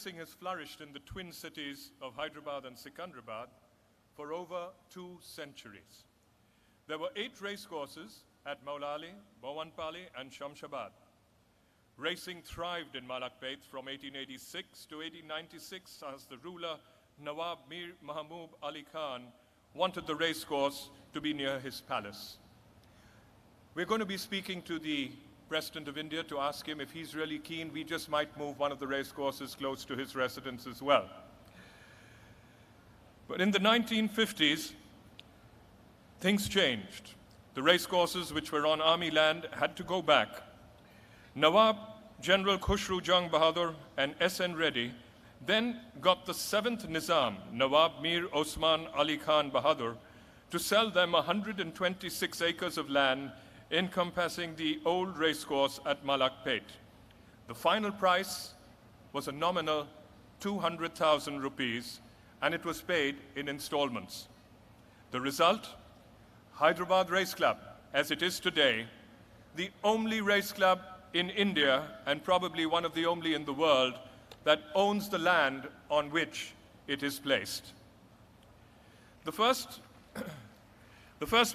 Racing has flourished in the twin cities of Hyderabad and Secunderabad for over 2 centuries. There were 8 racecourses at Maulali, Bhawanpali and Shamshabad. Racing thrived in Malakpet from 1886 to 1896 as the ruler Nawab Mir Mahmud Ali Khan wanted the racecourse to be near his palace. We're going to be speaking to the President of India to ask him if he's really keen. We just might move one of the racecourses close to his residence as well. But in the 1950s, things changed. The racecourses which were on army land had to go back. Nawab General Khushru Jang Bahadur and S.N. Reddy then got the 7th Nizam, Nawab Mir Osman Ali Khan Bahadur, to sell them 126 acres of land encompassing the old racecourse at Malakpet. The final price was a nominal 200,000 rupees, and it was paid in installments. The result? Hyderabad Race Club, as it is today, the only race club in India, and probably one of the only in the world, that owns the land on which it is placed. The first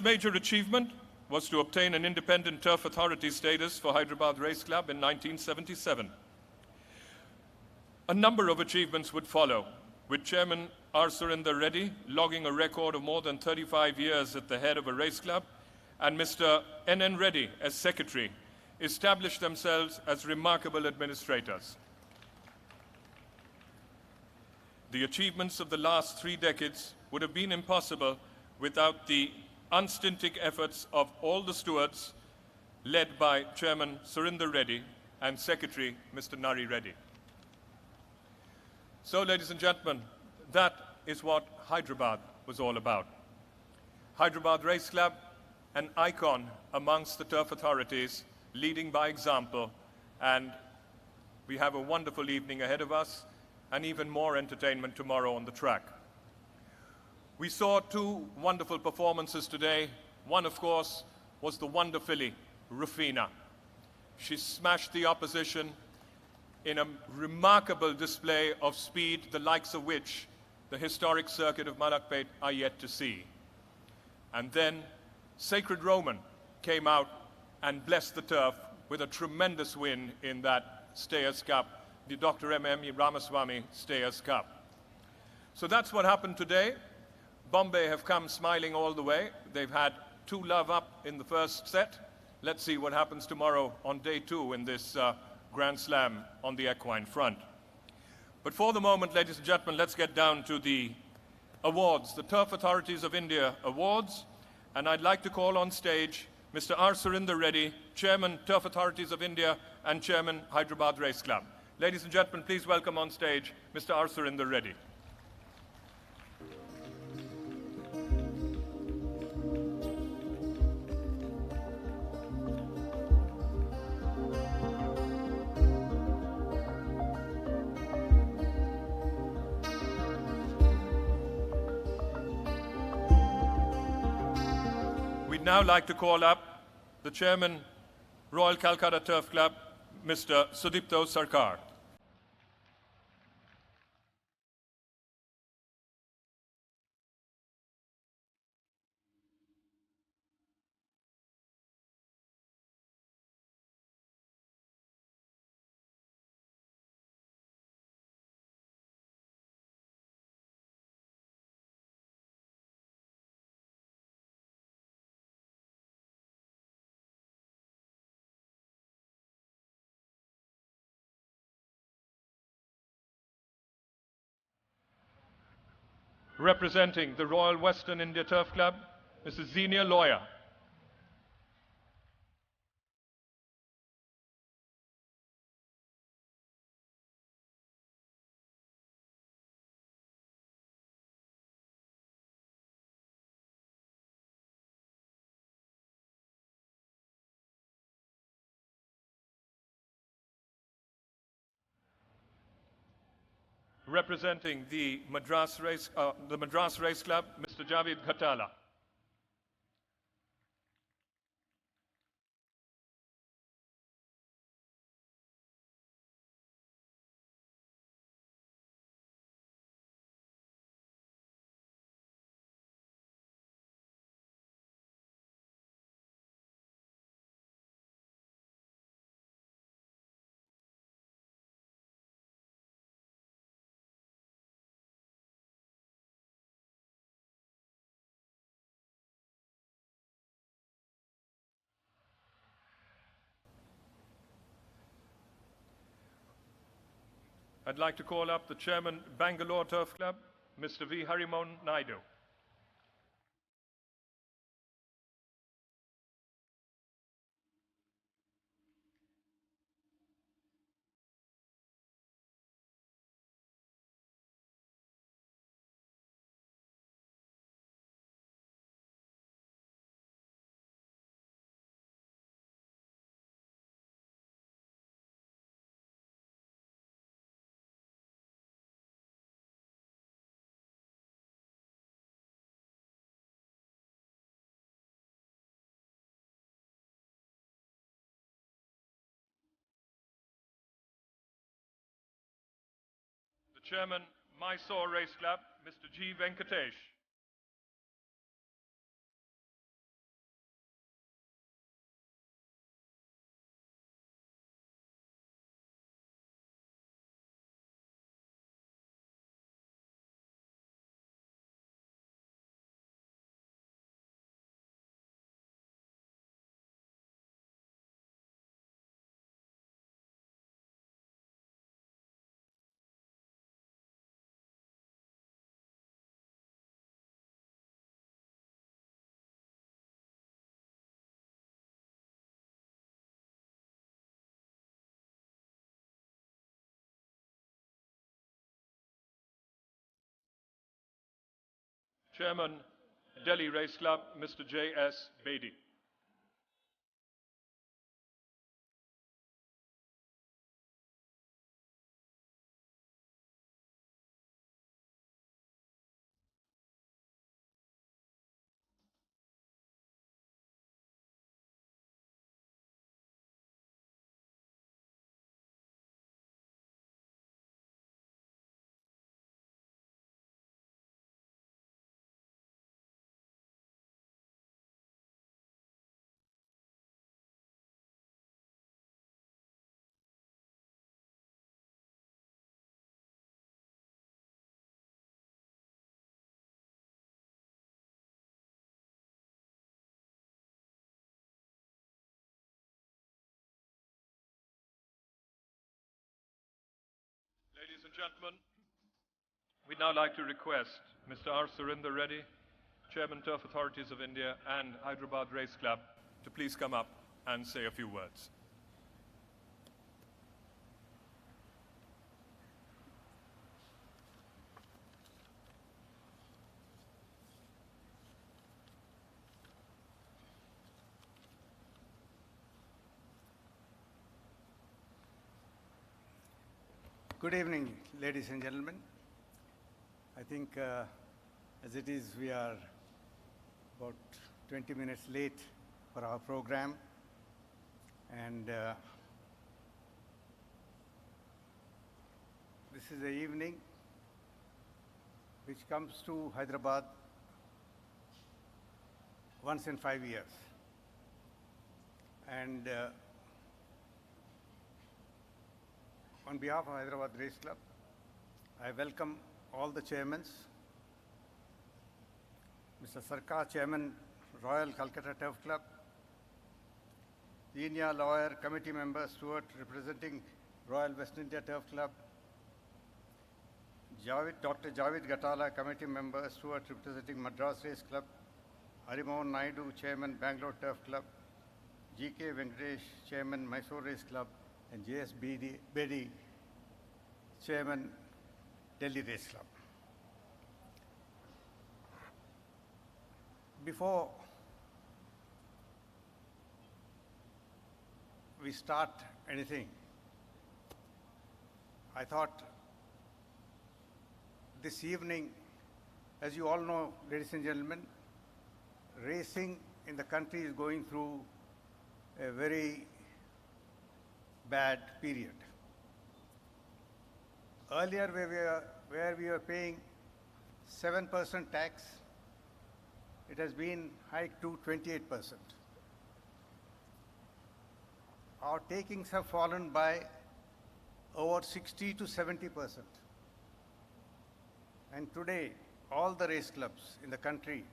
major achievement was to obtain an independent turf authority status for Hyderabad Race Club in 1977. A number of achievements would follow, with Chairman R. Surinder Reddy logging a record of more than 35 years at the head of a race club, and Mr. N.N. Reddy as secretary, established themselves as remarkable administrators. The achievements of the last 3 decades would have been impossible without the unstinted efforts of all the stewards, led by Chairman Surinder Reddy and Secretary Mr. Nari Reddy. So, ladies and gentlemen, that is what Hyderabad was all about. Hyderabad Race Club, an icon amongst the turf authorities, leading by example, and we have a wonderful evening ahead of us and even more entertainment tomorrow on the track. We saw 2 wonderful performances today. One, of course, was the wonder filly, Rufina. She smashed the opposition in a remarkable display of speed, the likes of which the historic circuit of Malakpet are yet to see. And then Sacred Roman came out and blessed the turf with a tremendous win in that Stayers Cup, the Dr. M.M. Ramaswamy Stayers Cup. So that's what happened today. Bombay have come smiling all the way. They've had 2 love up in the first set. Let's see what happens tomorrow on day 2 in this Grand Slam on the equine front. But for the moment, ladies and gentlemen, let's get down to the awards, the Turf Authorities of India Awards. And I'd like to call on stage Mr. R. Surinder Reddy, Chairman, Turf Authorities of India and Chairman, Hyderabad Race Club. Ladies and gentlemen, please welcome on stage Mr. R. Surinder Reddy. We'd now like to call up the Chairman, Royal Calcutta Turf Club, Mr. Sudipto Sarkar. Representing the Royal Western India Turf Club, Mrs. Xenia Lawyer. Representing the Madras Race Club, Mr. Javed Ghatala. I'd like to call up the Chairman, Bangalore Turf Club, Mr. V. Harimohan Naidu. The Chairman, Mysore Race Club, Mr. G. Venkatesh. Chairman, Delhi Race Club, Mr. J. S. Bedi. Ladies and gentlemen, we'd now like to request Mr. R. Surinder Reddy, Chairman, Turf Authorities of India and Hyderabad Race Club, to please come up and say a few words. Good evening, ladies and gentlemen. I think as it is, we are about 20 minutes late for our program. And this is the evening which comes to Hyderabad once in 5 years. And on behalf of Hyderabad Race Club, I welcome all the chairmen, Mr. Sarkar, Chairman, Royal Calcutta Turf Club, the India Lawyer Committee Member Stuart representing Royal West India Turf Club, Dr. Javed Gatala, Committee Member Stuart representing Madras Race Club, Harimohan Naidu, Chairman, Bangalore Turf Club, G.K. Venkatesh, Chairman, Mysore Race Club, and J.S. Bedi, Chairman, Delhi Race Club. Before we start anything, I thought this evening, as you all know, ladies and gentlemen, racing in the country is going through a very bad period. Earlier, where we were paying 7% tax, it has been hiked to 28%. Our takings have fallen by over 60 to 70%. And today, all the race clubs in the country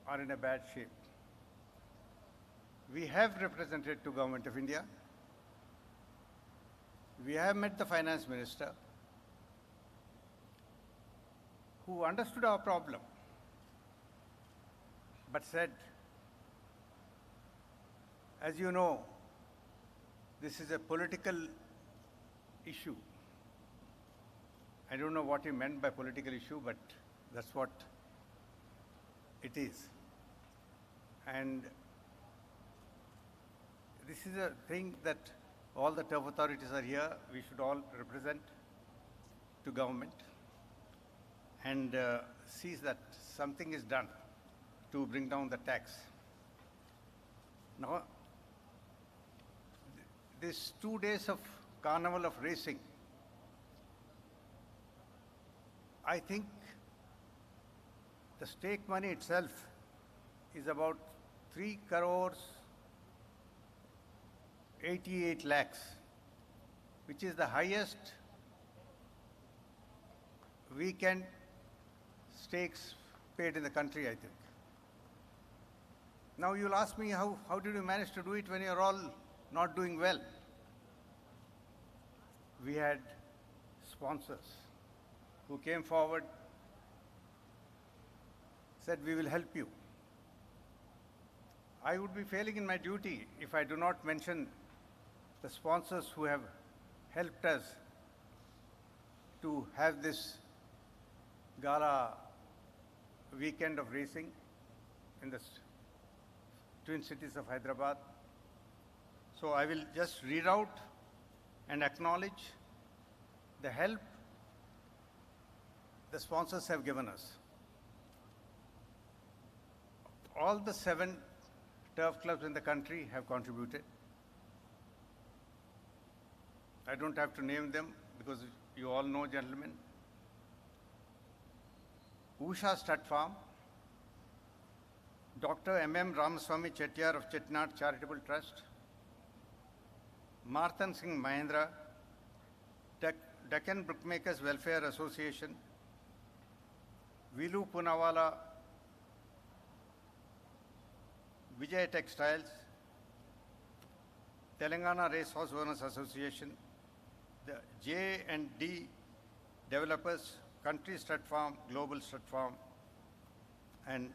are in a bad shape. We have represented to Government of India. We have met the finance minister who understood our problem but said, as you know, this is a political issue. I don't know what he meant by political issue, but that's what it is. And this is a thing that all the turf authorities are here. We should all represent to government and see that something is done to bring down the tax. Now, this 2 days of carnival of racing, I think the stake money itself is about 3 crores 88 lakhs, which is the highest weekend stakes paid in the country, I think. Now you'll ask me, how did you manage to do it when you're all not doing well? We had sponsors who came forward, said, we will help you. I would be failing in my duty if I do not mention the sponsors who have helped us to have this gala weekend of racing in the twin cities of Hyderabad. So I will just read out and acknowledge the help the sponsors have given us. All the 7 turf clubs in the country have contributed. I don't have to name them because you all know, gentlemen. Usha Stud Farm, Dr. M.M. Ramaswamy Chettiar of Chettinad Charitable Trust, Marthan Singh Mahendra, Deccan Bookmakers Welfare Association, Vilu Poonawalla, Vijay Textiles, Telangana Racehorse Owners Association, the J&D Developers, Country Stud Farm, Global Stud Farm, and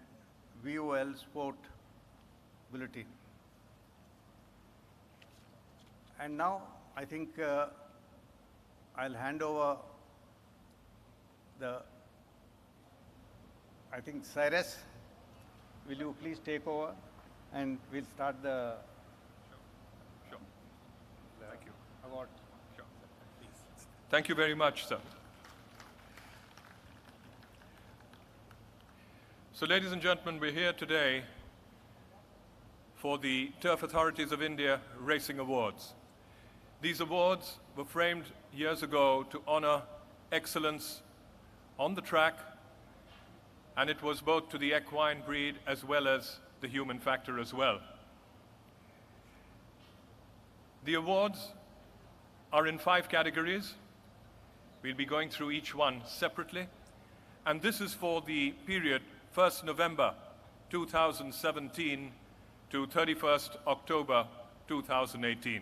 VOL Sport Bulletin. And now I think I'll hand over Cyrus, will you please take over and we'll start the Sure. Thank you. award. Sure. Please. Thank you very much, sir. So, ladies and gentlemen, we're here today for the Turf Authorities of India Racing Awards. These awards were framed years ago to honor excellence on the track, and it was both to the equine breed as well as the human factor as well. The awards are in 5 categories. We'll be going through each one separately, and this is for the period 1st November 2017 to 31st October 2018.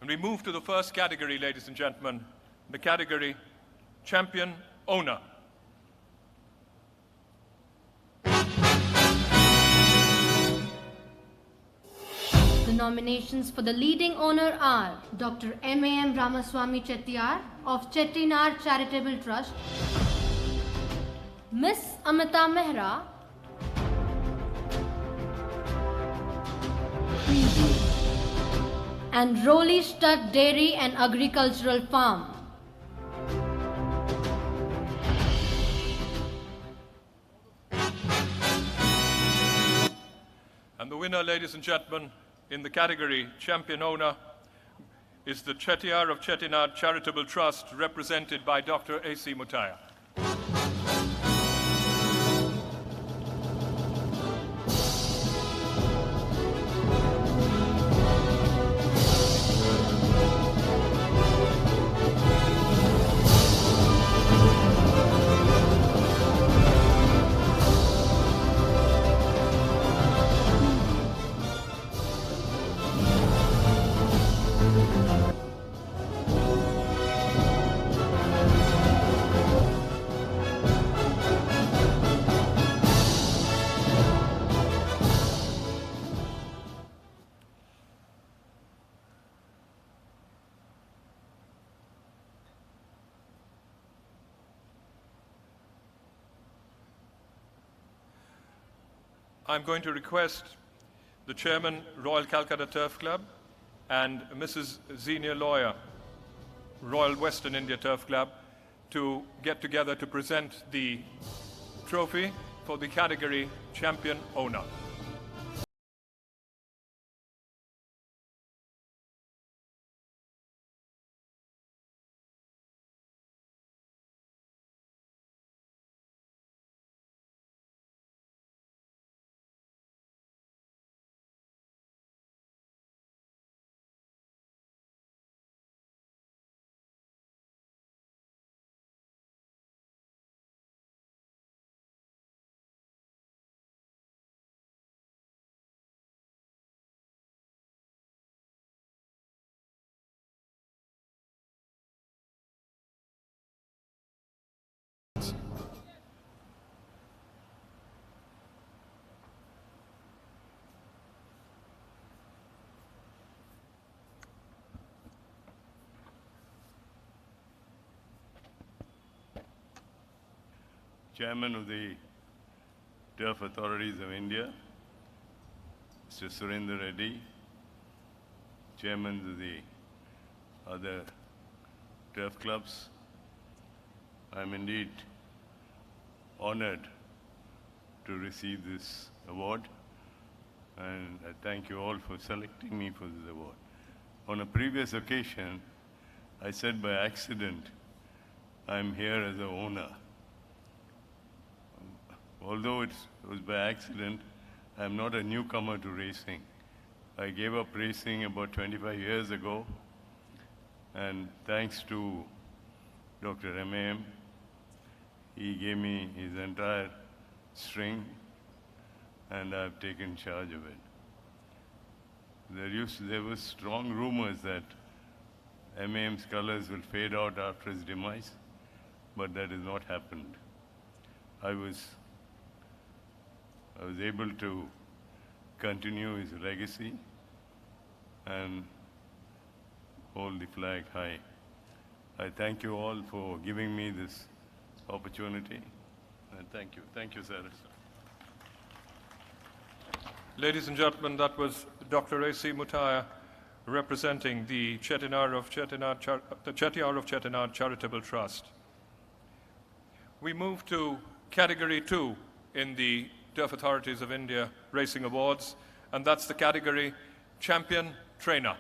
And we move to the first category, ladies and gentlemen, the category Champion Owner. The nominations for the leading owner are Dr. M.A.M. Ramaswamy Chettiar of Chettinad Charitable Trust, Miss Amita Mehra, and Rolly Stud Dairy and Agricultural Farm. And the winner, ladies and gentlemen, in the category Champion Owner is the Chettiar of Chettinad Charitable Trust, represented by Dr. A.C. Mutaya. I'm going to request the Chairman, Royal Calcutta Turf Club, and Mrs. Senior Lawyer, Royal Western India Turf Club, to get together to present the trophy for the category Champion Owner. Chairman of the Turf Authorities of India, Mr. Surendra Reddy, Chairman of the other turf clubs, I'm indeed honored to receive this award, and I thank you all for selecting me for this award. On a previous occasion, I said by accident, I'm here as an owner. Although it was by accident, I'm not a newcomer to racing. I gave up racing about 25 years ago, and thanks to Dr. M.A.M., he gave me his entire string, and I've taken charge of it. There were strong rumors that M.A.M.'s colors will fade out after his demise, but that has not happened. I was able to continue his legacy and hold the flag high. I thank you all for giving me this opportunity, and thank you. Thank you, sir. Ladies and gentlemen, that was Dr. A.C. Mutaya representing the Chettiar of Chettinad Charitable Trust. We move to Category 2 in the Turf Authorities of India Racing Awards, and that's the category Champion Trainer.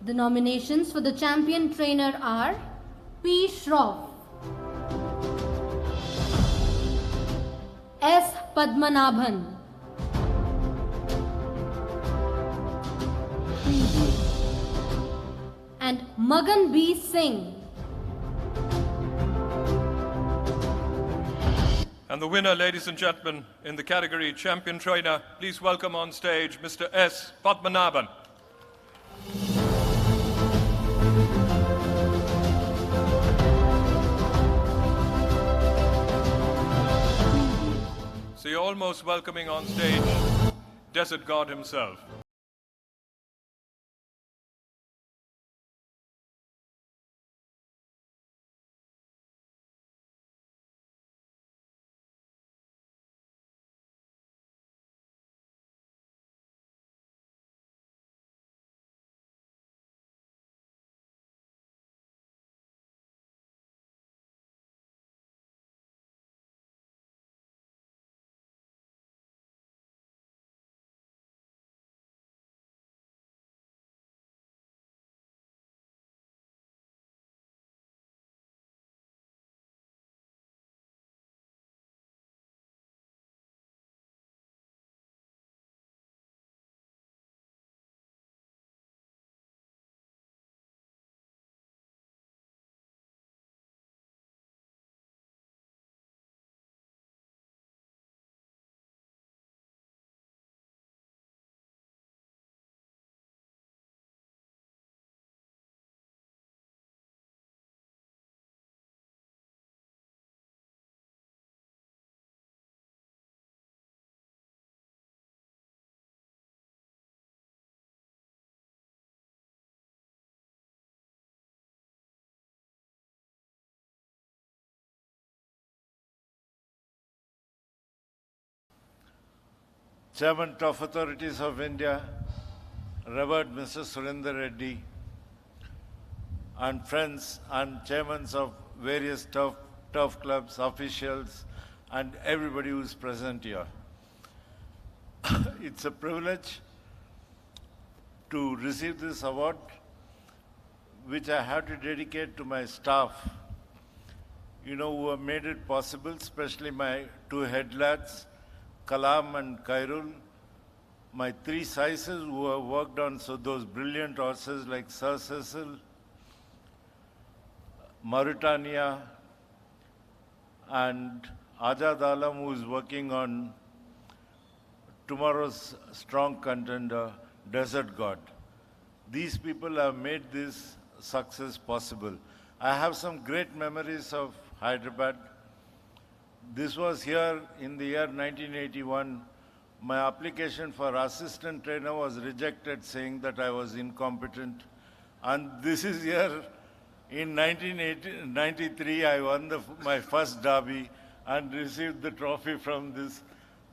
The nominations for the Champion Trainer are P. Shroff, S. Padmanabhan, and Magan B. Singh. And the winner, ladies and gentlemen, in the category Champion Trainer, please welcome on stage Mr. S. Padmanabhan. See, almost welcoming on stage Desert God himself. Chairman Turf Authorities of India, Revered Mr. Surinder Reddy, and friends and chairmen of various turf clubs, officials, and everybody who is present here. It's a privilege to receive this award, which I have to dedicate to my staff, who have made it possible, especially my two head lads, Kalam and Kairul, my three sizes who have worked on those brilliant horses like Sir Cecil, Mauritania, and Ajad Alam, who is working on tomorrow's strong contender, Desert God. These people have made this success possible. I have some great memories of Hyderabad. This was here in the year 1981. My application for assistant trainer was rejected, saying that I was incompetent. And this is here in 1993, I won my first derby and received the trophy from this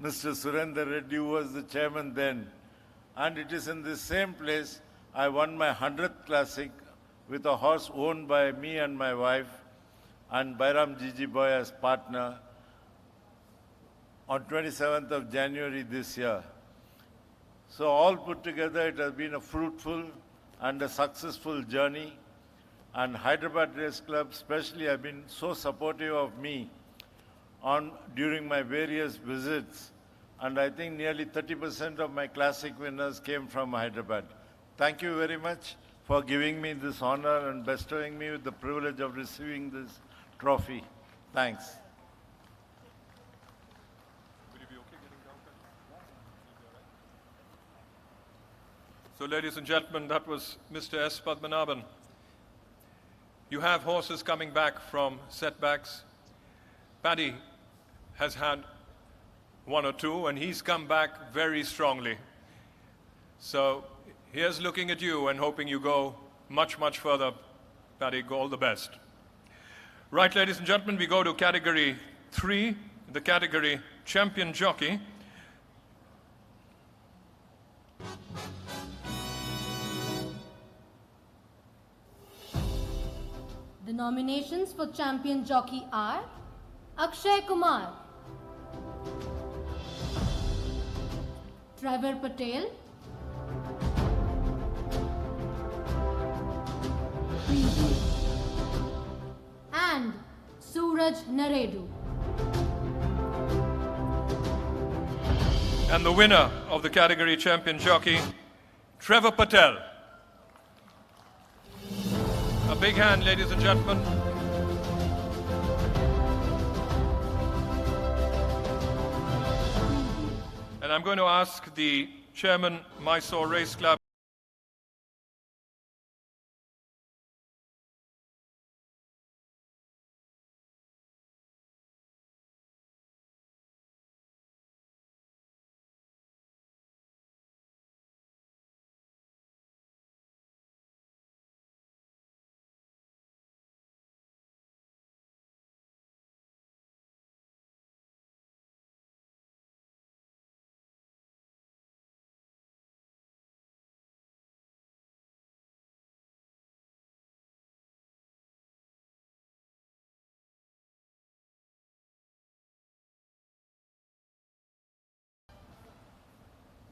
Mr. Surinder Reddy, who was the chairman then. And it is in this same place I won my 100th Classic with a horse owned by me and my wife and Bairam Gigi Boy as partner on 27th of January this year. So all put together, it has been a fruitful and a successful journey. And Hyderabad Race Club especially have been so supportive of me during my various visits. And I think nearly 30% of my classic winners came from Hyderabad. Thank you very much for giving me this honor and bestowing me with the privilege of receiving this trophy. Thanks. Will you be okay getting down? So, ladies and gentlemen, that was Mr. S. Padmanabhan. You have horses coming back from setbacks. Paddy has had one or two, and he's come back very strongly. So here's looking at you and hoping you go much, much further. Paddy, all the best. Right, ladies and gentlemen, we go to category 3, the category Champion Jockey. The nominations for Champion Jockey are Akshay Kumar, Trevor Patel, and Suraj Naredu. And the winner of the category Champion Jockey, Trevor Patel. A big hand, ladies and gentlemen. And I'm going to ask the chairman, Mysore Race Club,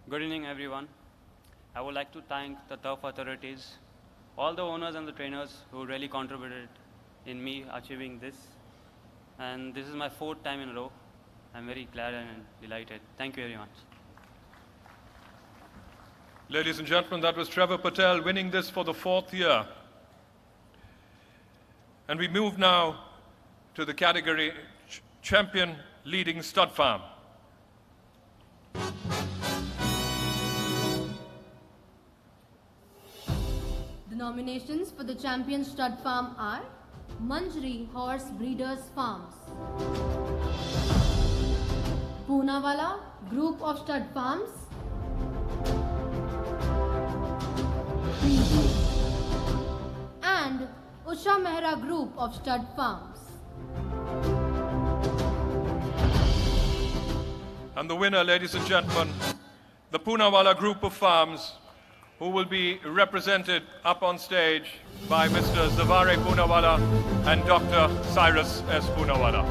Good evening, everyone. I would like to thank the turf authorities, all the owners and the trainers who really contributed in me achieving this. And this is my 4th time in a row. I'm very glad and delighted. Thank you very much. ladies and gentlemen, that was Trevor Patel winning this for the 4th year. And we move now to the category Champion Leading Stud Farm. The nominations for the Champion Stud Farm are Manjri Horse Breeders Farms, Poonawalla Group of Stud Farms, and Usha Mehra Group of Stud Farms. And the winner, ladies and gentlemen, the Poonawalla group of farms, who will be represented up on stage by Mr. Zavare Poonawalla and Dr. Cyrus S. Poonawalla.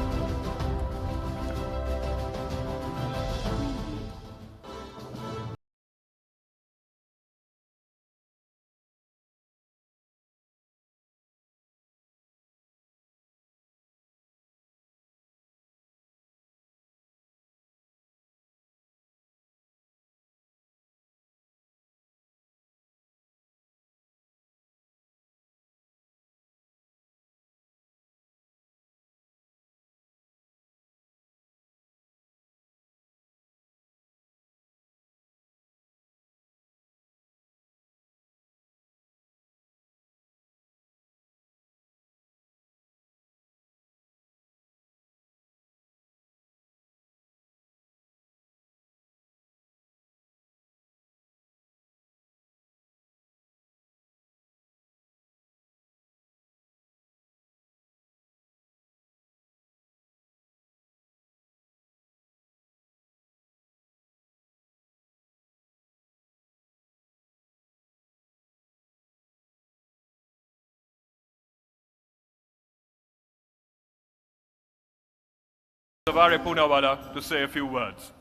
Zavare Poonawalla to say a few words.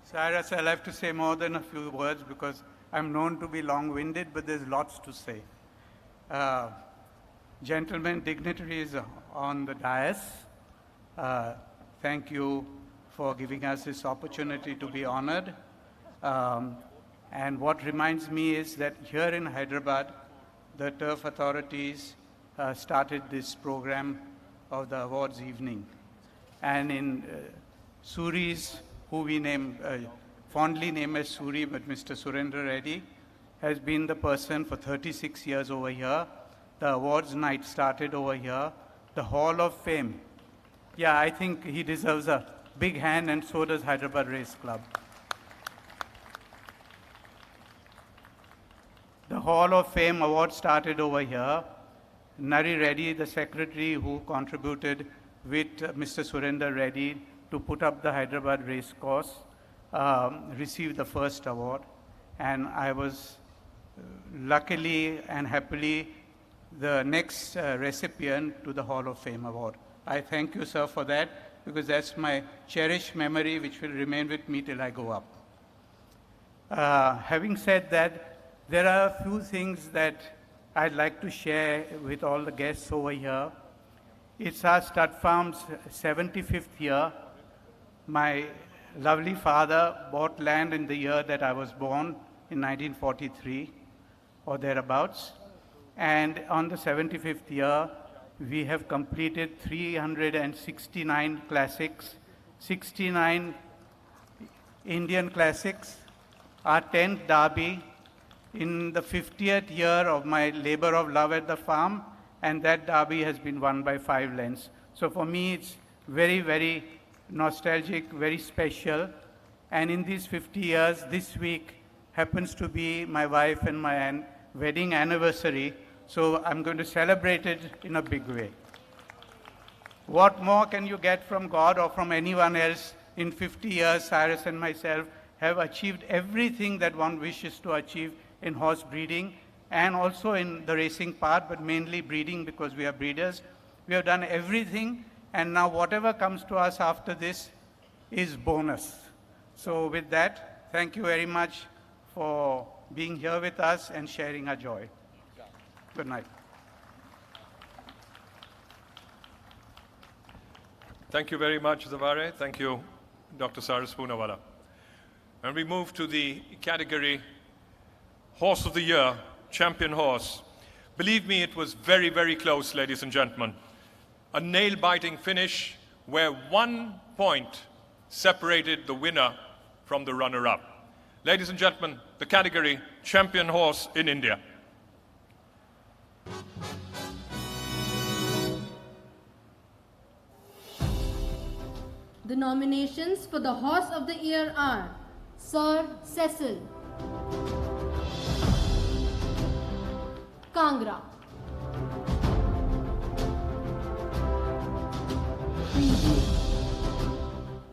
Cyrus, I'll have to say more than a few words because I'm known to be long-winded, but there's lots to say. Gentlemen, dignitaries on the dais, thank you for giving us this opportunity to be honored. And what reminds me is that here in Hyderabad, the turf authorities started this program of the awards evening. And in Suri's, who we fondly name as Suri, but Mr. Surendra Reddy, has been the person for 36 years over here. The awards night started over here. The Hall of Fame. Yeah, I think he deserves a big hand, and so does Hyderabad Race Club. The Hall of Fame award started over here. Nari Reddy, the secretary who contributed with Mr. Surendra Reddy to put up the Hyderabad race course, received the first award. And I was luckily and happily the next recipient to the Hall of Fame award. I thank you, sir, for that, because that's my cherished memory which will remain with me till I go up. Having said that, there are a few things that I'd like to share with all the guests over here. It's our stud farm's 75th year. My lovely father bought land in the year that I was born, in 1943 or thereabouts. And on the 75th year, we have completed 369 classics, 69 Indian classics, our 10th derby, in the 50th year of my labor of love at the farm, and that derby has been won by 5 lengths. So for me, it's very, very nostalgic, very special. And in these 50 years, this week happens to be my wife and my wedding anniversary, so I'm going to celebrate it in a big way. What more can you get from God or from anyone else? In 50 years, Cyrus and myself have achieved everything that one wishes to achieve in horse breeding and also in the racing part, but mainly breeding because we are breeders. We have done everything, and now whatever comes to us after this is bonus. So with that, thank you very much for being here with us and sharing our joy. Good night. Thank you very much, Zavare. Thank you, Dr. Cyrus Poonawalla. And we move to the category Horse of the Year, Champion Horse. Believe me, it was very, very close, ladies and gentlemen. A nail-biting finish where 1 point separated the winner from the runner-up. Ladies and gentlemen, the category Champion Horse in India. The nominations for the Horse of the Year are Sir Cecil, Kangra,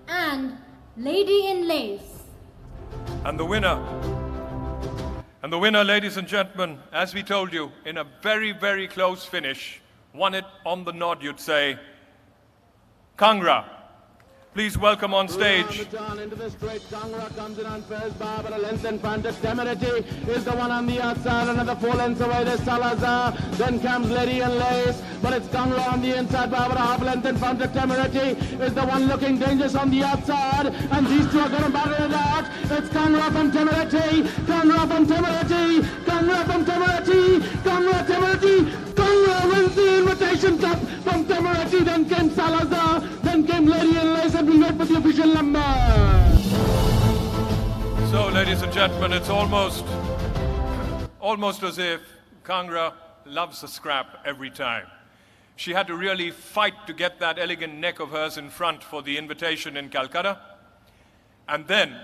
and Lady in Lace. And the winner, ladies and gentlemen, as we told you, in a very, very close finish, won it on the nod, you'd say, Kangra. Please welcome on stage. Into the straight, Kangra comes in on first bar, but a length in front of Temerity is the one on the outside, another 4 lengths away, there's Salazar, then comes Lady and Lace, but it's Kangra on the inside bar, but a half length in front of Temerity is the one looking dangerous on the outside, and these two are going to battle it out. It's Kangra from Temerity, Kangra from Temerity, Kangra from Temerity, Kangra Temerity. Kangra wins the Invitation Cup from Temerity, then came Salazar, then came Lady and Lace, and we wait for the official number. So, ladies and gentlemen, it's almost as if Kangra loves a scrap every time. She had to really fight to get that elegant neck of hers in front for the invitation in Calcutta. And then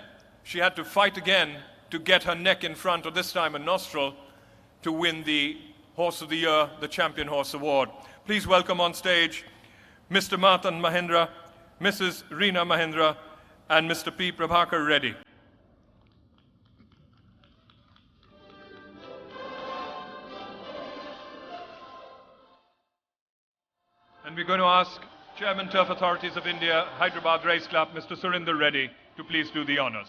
she had to fight again to get her neck in front, or this time a nostril, to win the Horse of the Year, the Champion Horse Award. Please welcome on stage Mr. Matan Mahendra, Mrs. Reena Mahendra, and Mr. P. Prabhakar Reddy. And we're going to ask Chairman Turf Authorities of India, Hyderabad Race Club, Mr. Surinder Reddy, to please do the honors.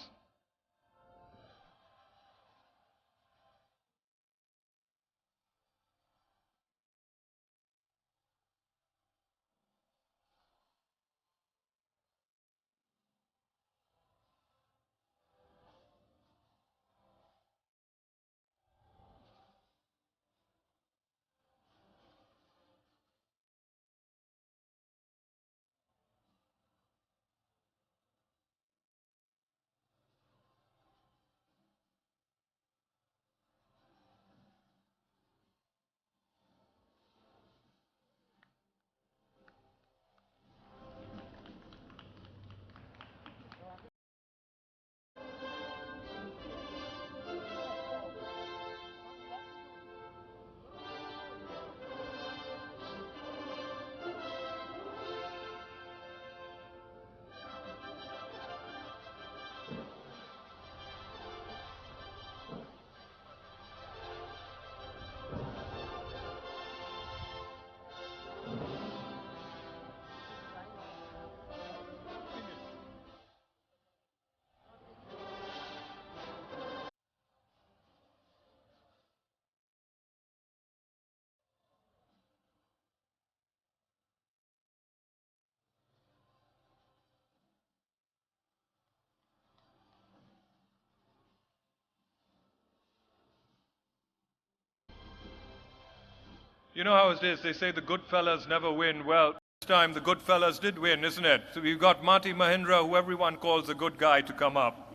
You know how it is, they say the good fellas never win. Well, this time the good fellas did win, isn't it? So we've got Marty Mahindra, who everyone calls a good guy, to come up.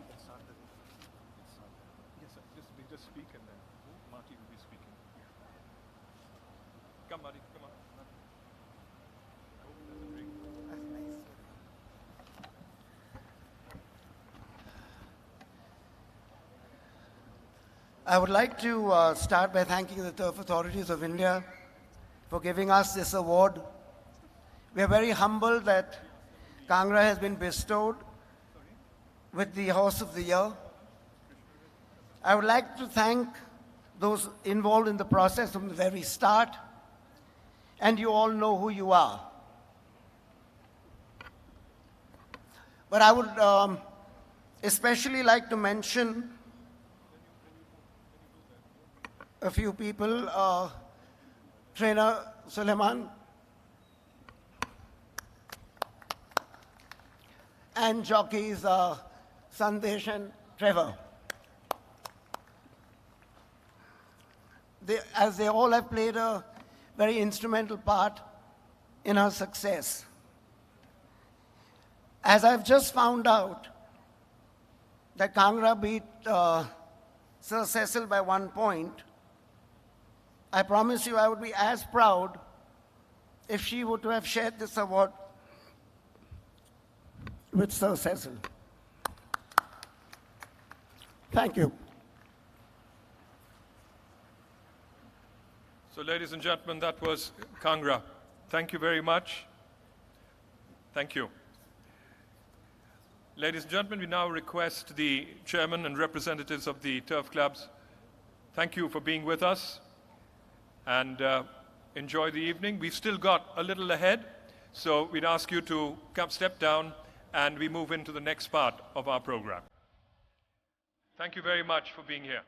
Yes, sir. Just speak and then Marty will be speaking. Come, Marty, come on. I would like to start by thanking the Turf Authorities of India for giving us this award. We are very humbled that Kangra has been bestowed with the Horse of the Year. I would like to thank those involved in the process from the very start, and you all know who you are. But I would especially like to mention a few people. Trainer Suleiman and jockeys Sandesh and Trevor. As they all have played a very instrumental part in our success. As I've just found out that Kangra beat Sir Cecil by 1 point, I promise you I would be as proud if she were to have shared this award with Sir Cecil. Thank you. So, ladies and gentlemen, that was Kangra. Thank you very much. Thank you. Ladies and gentlemen, we now request the chairman and representatives of the turf clubs. Thank you for being with us and enjoy the evening. We've still got a little ahead, so we'd ask you to step down and we move into the next part of our program. Thank you very much for being here.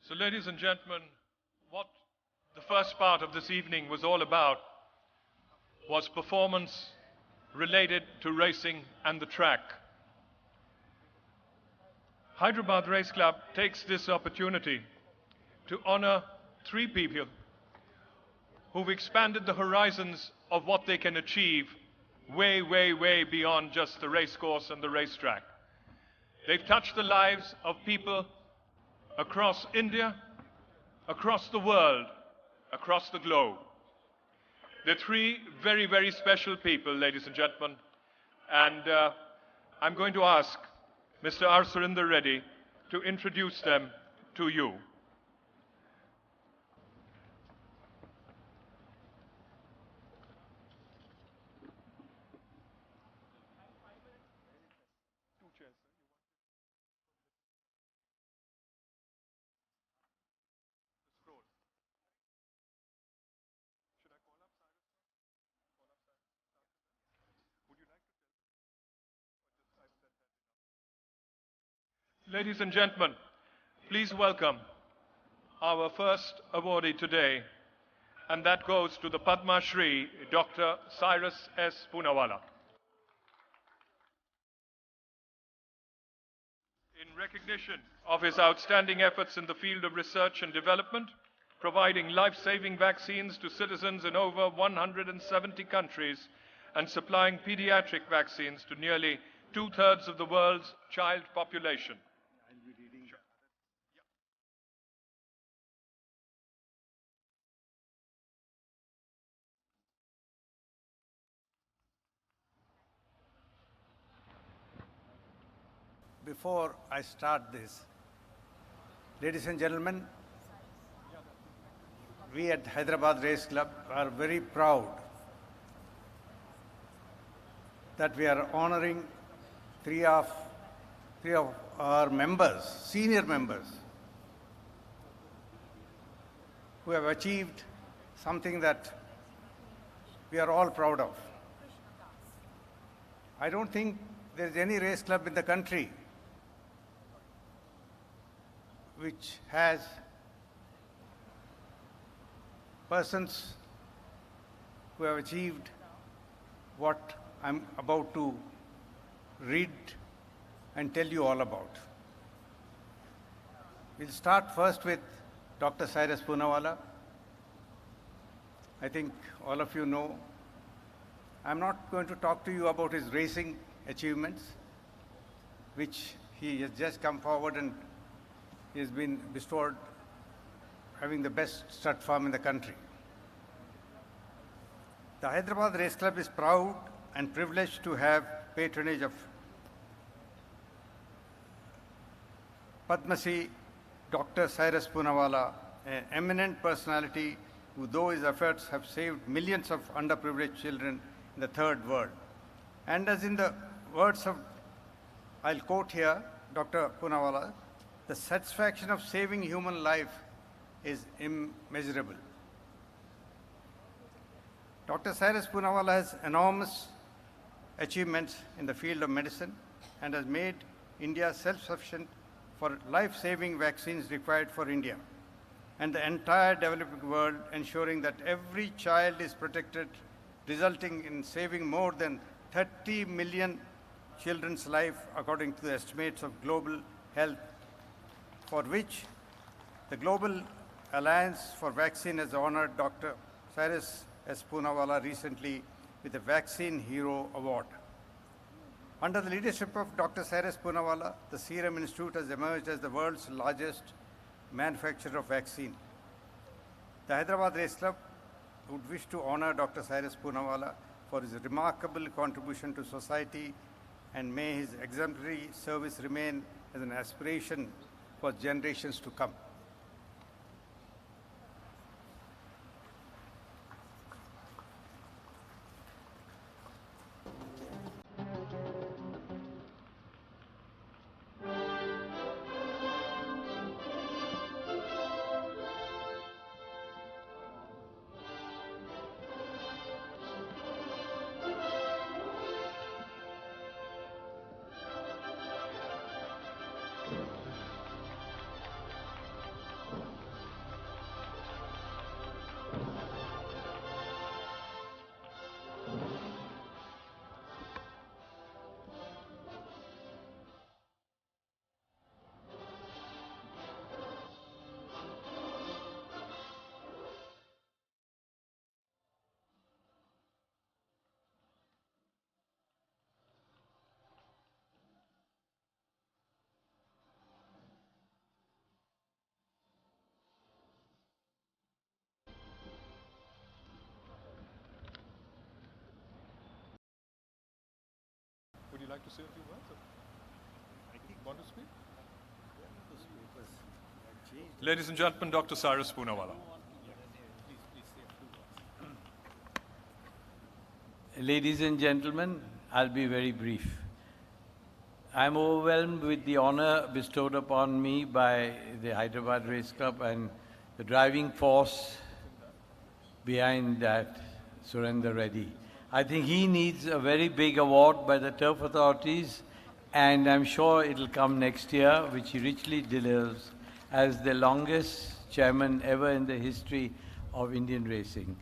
So, ladies and gentlemen, what the first part of this evening was all about was performance related to racing and the track. Hyderabad Race Club takes this opportunity to honor 3 people who've expanded the horizons of what they can achieve way, way, way beyond just the racecourse and the racetrack. They've touched the lives of people across India, across the world, across the globe. They're 3 very, very special people, ladies and gentlemen, and I'm going to ask Mr. R. Surinder Reddy to introduce them to you. Ladies and gentlemen, please welcome our first awardee today, and that goes to the Padma Shri, Dr. Cyrus S. Poonawalla. In recognition of his outstanding efforts in the field of research and development, providing life-saving vaccines to citizens in over 170 countries and supplying pediatric vaccines to nearly 2/3 of the world's child population. Before I start this, ladies and gentlemen, we at Hyderabad Race Club are very proud that we are honoring three of our members, senior members, who have achieved something that we are all proud of. I don't think there is any race club in the country which has persons who have achieved what I'm about to read and tell you all about. We'll start first with Dr. Cyrus Poonawalla. I think all of you know. I'm not going to talk to you about his racing achievements, which he has just come forward and he has been bestowed having the best stud farm in the country. The Hyderabad Race Club is proud and privileged to have patronage of Padma Shri Dr. Cyrus Poonawalla, an eminent personality who, though his efforts have saved millions of underprivileged children in the third world. And as in the words of, I'll quote here, Dr. Poonawalla, the satisfaction of saving human life is immeasurable. Dr. Cyrus Poonawalla has enormous achievements in the field of medicine and has made India self-sufficient for life-saving vaccines required for India and the entire developing world, ensuring that every child is protected, resulting in saving more than 30 million children's lives according to the estimates of global health, for which the Global Alliance for Vaccine has honored Dr. Cyrus S. Poonawalla recently with the Vaccine Hero Award. Under the leadership of Dr. Cyrus Poonawalla, the Serum Institute has emerged as the world's largest manufacturer of vaccine. The Hyderabad Race Club would wish to honor Dr. Cyrus Poonawalla for his remarkable contribution to society, and may his exemplary service remain as an aspiration for generations to come. Would you like to say a few words? Want to speak? Ladies and gentlemen, Dr. Cyrus Poonawalla. Ladies and gentlemen, I'll be very brief. I'm overwhelmed with the honor bestowed upon me by the Hyderabad Race Club, and the driving force behind that, Surendra Reddy. I think he needs a very big award by the turf authorities, and I'm sure it'll come next year, which he richly deserves, as the longest chairman ever in the history of Indian racing.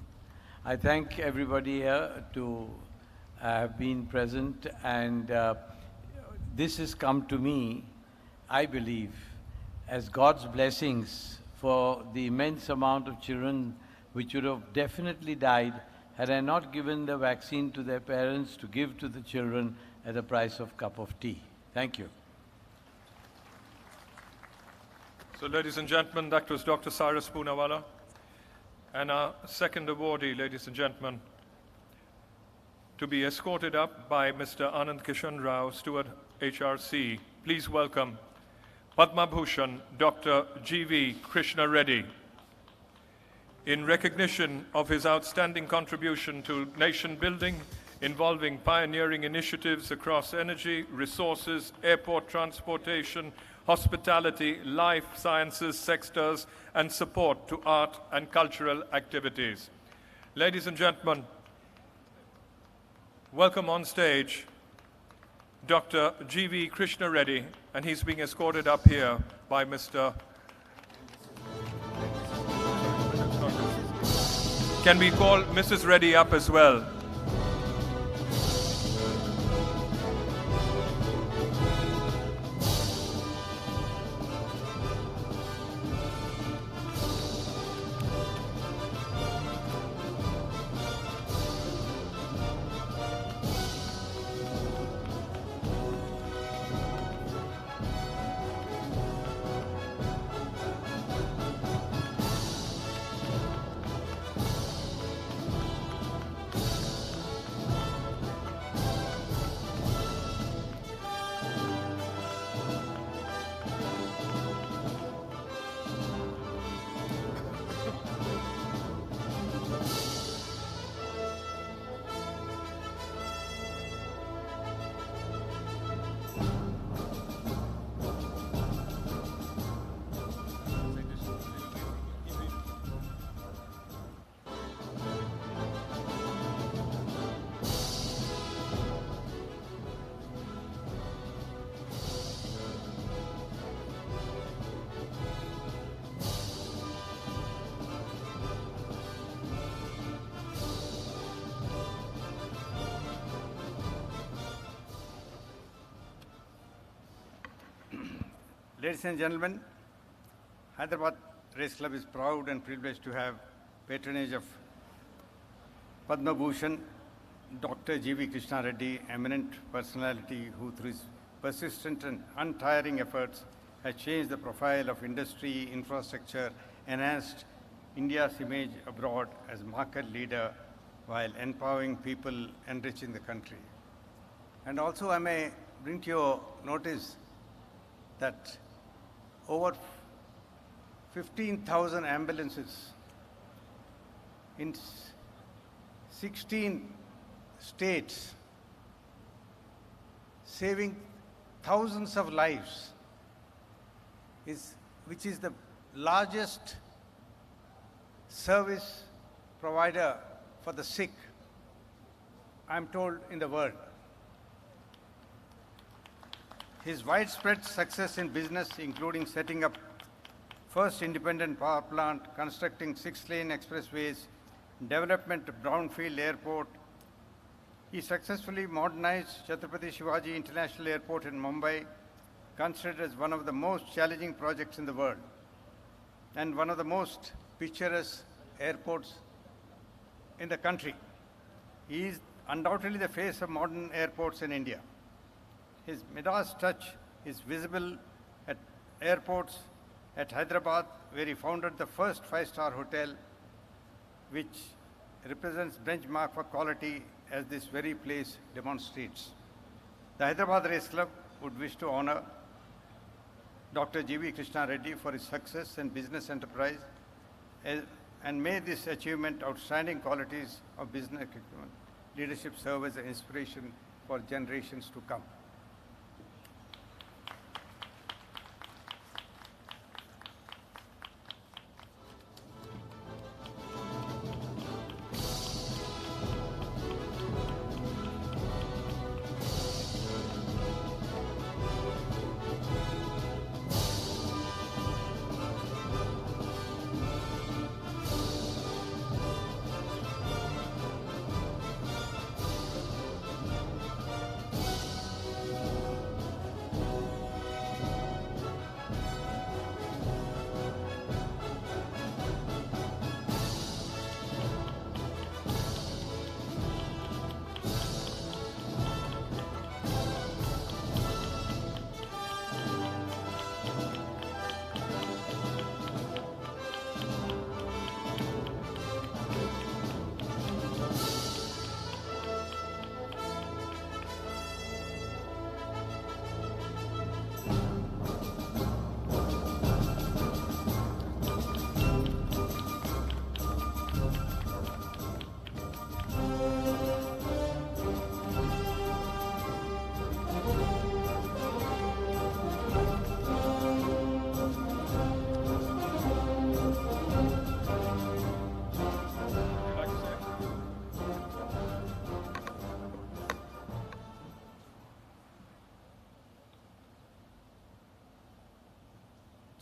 I thank everybody here to have been present, and this has come to me, I believe, as God's blessings for the immense amount of children which would have definitely died had I not given the vaccine to their parents to give to the children at the price of a cup of tea. Thank you. So, ladies and gentlemen, that was Dr. Cyrus Poonawalla. And our second awardee, ladies and gentlemen, to be escorted up by Mr. Anand Kishan Rao, Steward HRC. Please welcome Padma Bhushan, Dr. G.V. Krishna Reddy. In recognition of his outstanding contribution to nation building involving pioneering initiatives across energy, resources, airport transportation, hospitality, life sciences sectors, and support to art and cultural activities. Ladies and gentlemen, welcome on stage Dr. G.V. Krishna Reddy, and he's being escorted up here by Mr. Can we call Mrs. Reddy up as well? Ladies and gentlemen, Hyderabad Race Club is proud and privileged to have patronage of Padma Bhushan, Dr. G.V. Krishna Reddy, eminent personality who through his persistent and untiring efforts has changed the profile of industry, infrastructure, enhanced India's image abroad as market leader while empowering people, enriching the country. And also I may bring to your notice that over 15,000 ambulances in 16 states, saving thousands of lives, which is the largest service provider for the sick, I'm told, in the world. His widespread success in business, including setting up first independent power plant, constructing 6-lane expressways, development of brownfield airport. He successfully modernized Chhatrapati Shivaji International Airport in Mumbai, considered as one of the most challenging projects in the world and one of the most picturesque airports in the country. He is undoubtedly the face of modern airports in India. His Midas touch is visible at airports at Hyderabad, where he founded the first 5-star hotel, which represents benchmark for quality as this very place demonstrates. The Hyderabad Race Club would wish to honor Dr. G.V. Krishna Reddy for his success and business enterprise, and may this achievement, outstanding qualities of business leadership, serve as an inspiration for generations to come.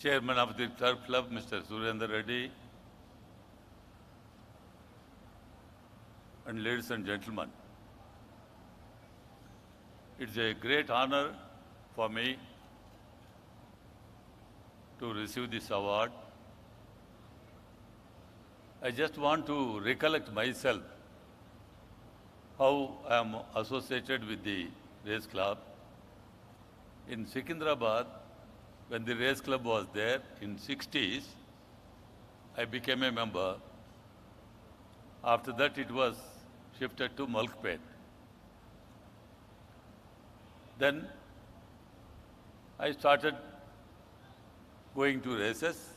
Chairman of the Turf Club, Mr. Surendra Reddy, and ladies and gentlemen, it's a great honor for me to receive this award. I just want to recollect myself how I am associated with the race club. In Secunderabad, when the race club was there in 60s, I became a member. After that, it was shifted to Malkpet. Then I started going to races.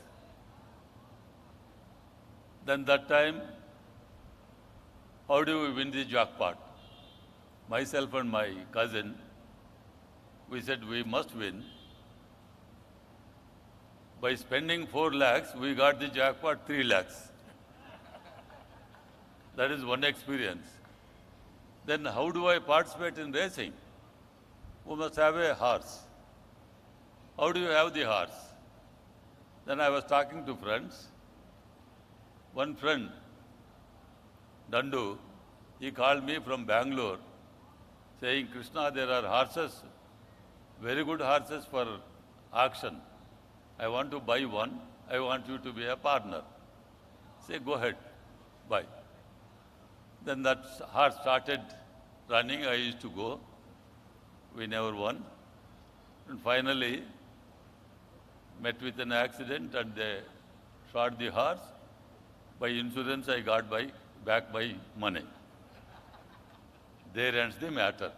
Then that time, how do we win the jackpot? Myself and my cousin, we said we must win. By spending 4 lakhs, we got the jackpot 3 lakhs. That is one experience. Then how do I participate in racing? We must have a horse. How do you have the horse? Then I was talking to friends. One friend, Dandu, he called me from Bangalore saying, Krishna, there are horses, very good horses for auction. I want to buy one. I want you to be a partner. Say, go ahead, buy. Then that horse started running I used to go. We never won. And finally, met with an accident and they shot the horse. By insurance, I got back my money. There ends the matter.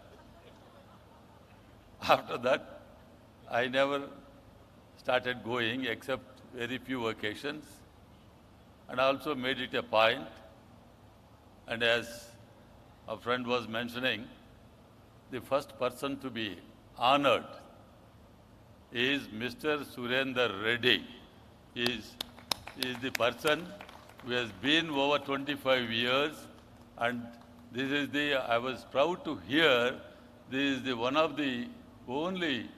After that, I never started going except very few occasions, and also made it a point. And as a friend was mentioning, the first person to be honored is Mr. Surendra Reddy. He is the person who has been over 25 years, and this is I was proud to hear, this is one of the only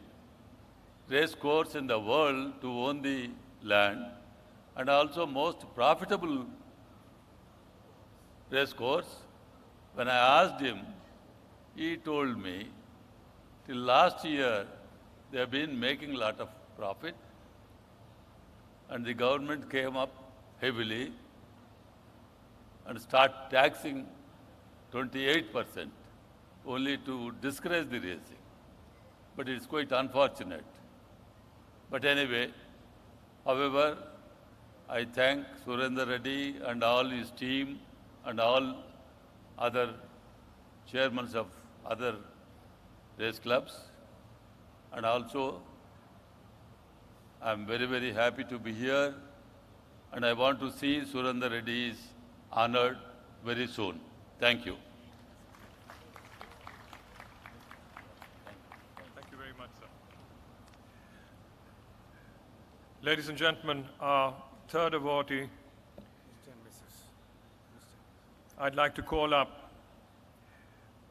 race course in the world to own the land, and also most profitable race course. When I asked him, he told me, till last year, they have been making a lot of profit, and the government came up heavily and start taxing 28% only to discourage the racing. But it's quite unfortunate. But anyway, however, I thank Surendra Reddy and all his team and all other chairmen of other race clubs. And also, I'm very, very happy to be here. And I want to see Surendra Reddy is honored very soon. Thank you. Thank you very much, sir. Ladies and gentlemen, our third awardee, I'd like to call up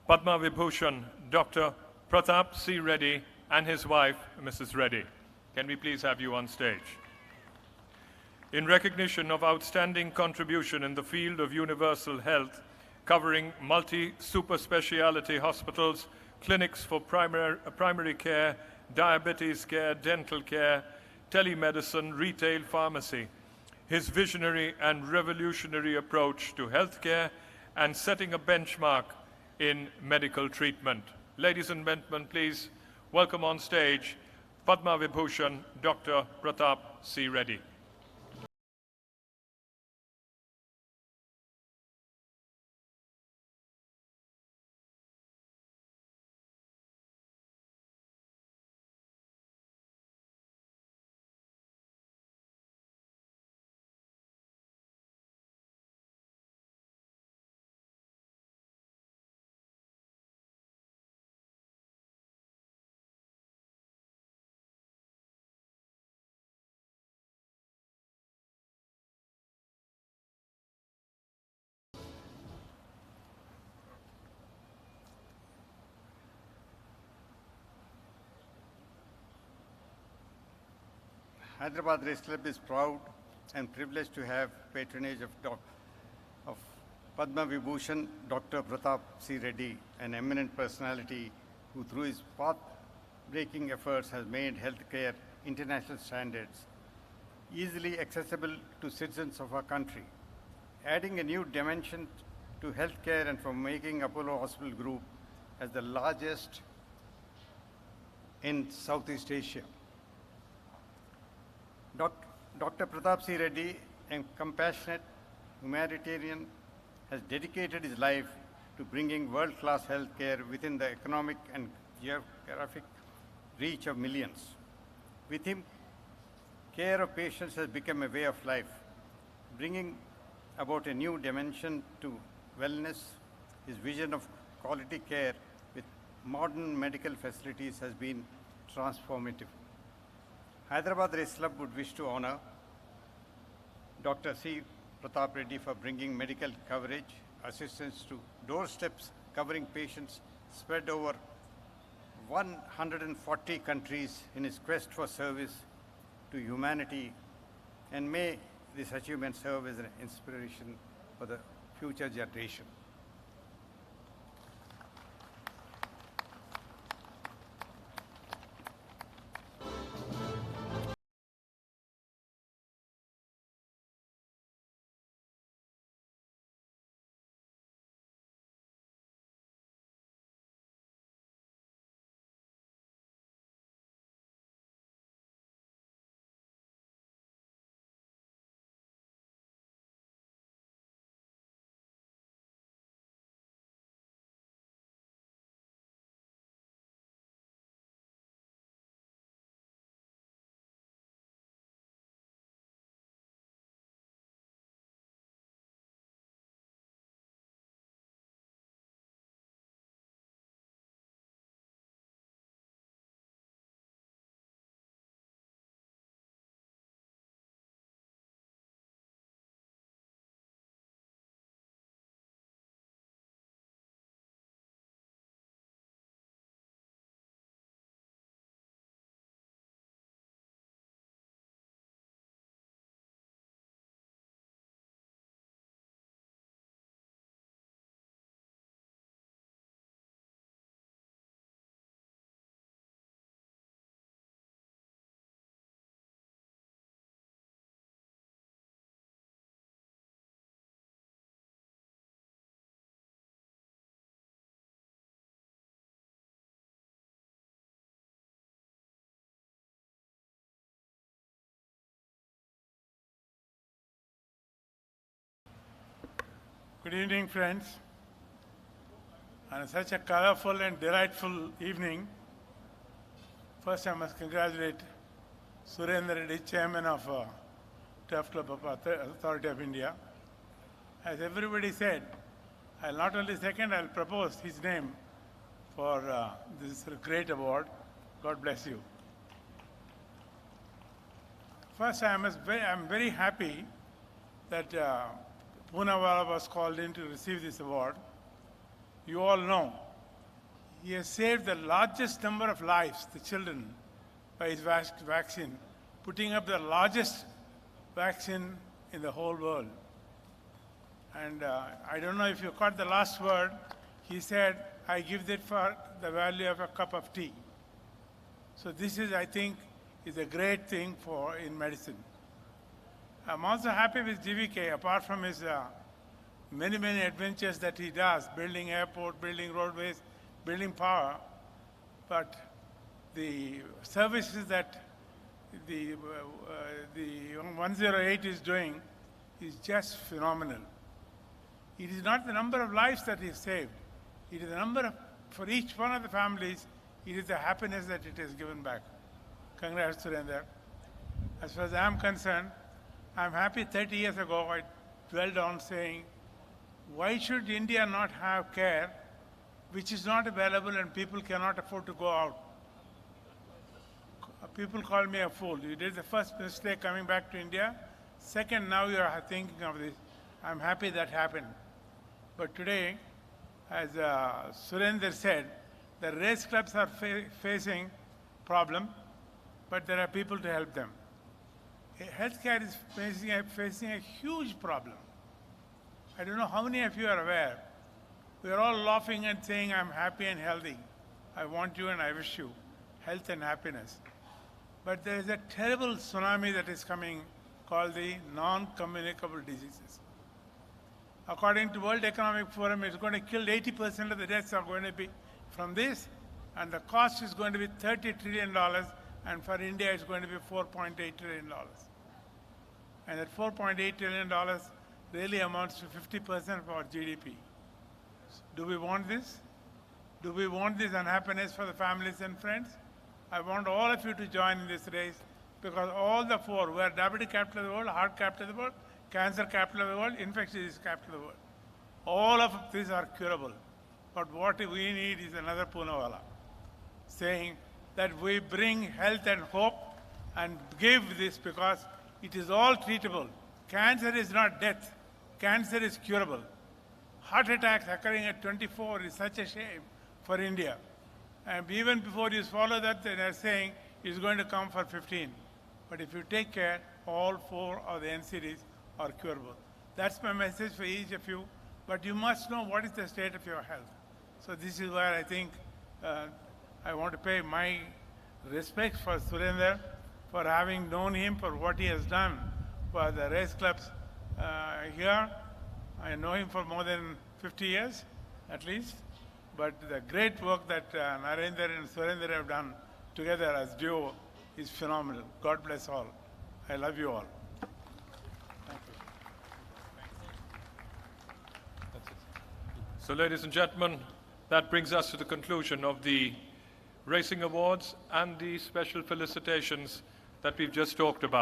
Padma Vibhushan, Dr. Pratap C. Reddy, and his wife, Mrs. Reddy. Can we please have you on stage? In recognition of outstanding contribution in the field of universal health, covering multi-super speciality hospitals, clinics for primary care, diabetes care, dental care, telemedicine, retail pharmacy, his visionary and revolutionary approach to healthcare, and setting a benchmark in medical treatment. Ladies and gentlemen, please welcome on stage Padma Vibhushan, Dr. Pratap C. Reddy. Hyderabad Race Club is proud and privileged to have patronage of Padma Vibhushan, Dr. Pratap C. Reddy, an eminent personality who through his path-breaking efforts has made healthcare international standards easily accessible to citizens of our country, adding a new dimension to healthcare and for making Apollo Hospital Group as the largest in Southeast Asia. Dr. Pratap C. Reddy, a compassionate humanitarian, has dedicated his life to bringing world-class healthcare within the economic and geographic reach of millions. With him, care of patients has become a way of life, bringing about a new dimension to wellness. His vision of quality care with modern medical facilities has been transformative. Hyderabad Race Club would wish to honor Dr. C. Pratap Reddy for bringing medical coverage, assistance to doorsteps covering patients spread over 140 countries in his quest for service to humanity, and may this achievement serve as an inspiration for the future generation. Good evening, friends. On such a colorful and delightful evening, first I must congratulate Surendra Reddy, Chairman of Turf Club of Authority of India. As everybody said, I'll not only second, I'll propose his name for this great award. God bless you. First, I'm very happy that Poonawalla was called in to receive this award. You all know he has saved the largest number of lives, the children, by his vaccine, putting up the largest vaccine in the whole world. And I don't know if you caught the last word. He said, I give that for the value of a cup of tea. So this is, I think, is a great thing in medicine. I'm also happy with GVK, apart from his many, many adventures that he does, building airport, building roadways, building power. But the services that the 108 is doing is just phenomenal. It is not the number of lives that is saved. It is the number of, for each one of the families, it is the happiness that it has given back. Congrats, Surendra. As far as I am concerned, I'm happy 30 years ago I dwelled on saying, why should India not have care which is not available and people cannot afford to go out? People call me a fool. You did the first mistake coming back to India. Second, now you are thinking of this. I'm happy that happened. But today, as Surendra said, the race clubs are facing problem, but there are people to help them. Healthcare is facing a huge problem. I don't know how many of you are aware. We are all laughing and saying, I'm happy and healthy. I want you and I wish you health and happiness. But there is a terrible tsunami that is coming called the non-communicable diseases. According to World Economic Forum, it's going to kill 80% of the deaths are going to be from this, and the cost is going to be $30 trillion, and for India it's going to be $4.8 trillion. And that $4.8 trillion really amounts to 50% of our GDP. Do we want this? Do we want this unhappiness for the families and friends? I want all of you to join in this race, because all the four, we are diabetic capital of the world, heart capital of the world, cancer capital of the world, infectious disease capital of the world. All of these are curable. But what we need is another Poonawalla, saying that we bring health and hope and give this, because it is all treatable. Cancer is not death. Cancer is curable. Heart attacks occurring at 24 is such a shame for India. And even before you swallow that, they are saying it's going to come for 15. But if you take care, all four of the NCDs are curable. That's my message for each of you. But you must know what is the state of your health. So this is where I think I want to pay my respect for Surendra, for having known him for what he has done for the race clubs here. I know him for more than 50 years, at least. But the great work that Narendra and Surendra have done together as duo is phenomenal. God bless all. I love you all. Thank you. So, ladies and gentlemen, that brings us to the conclusion of the Racing Awards and the special felicitations that we've just talked about.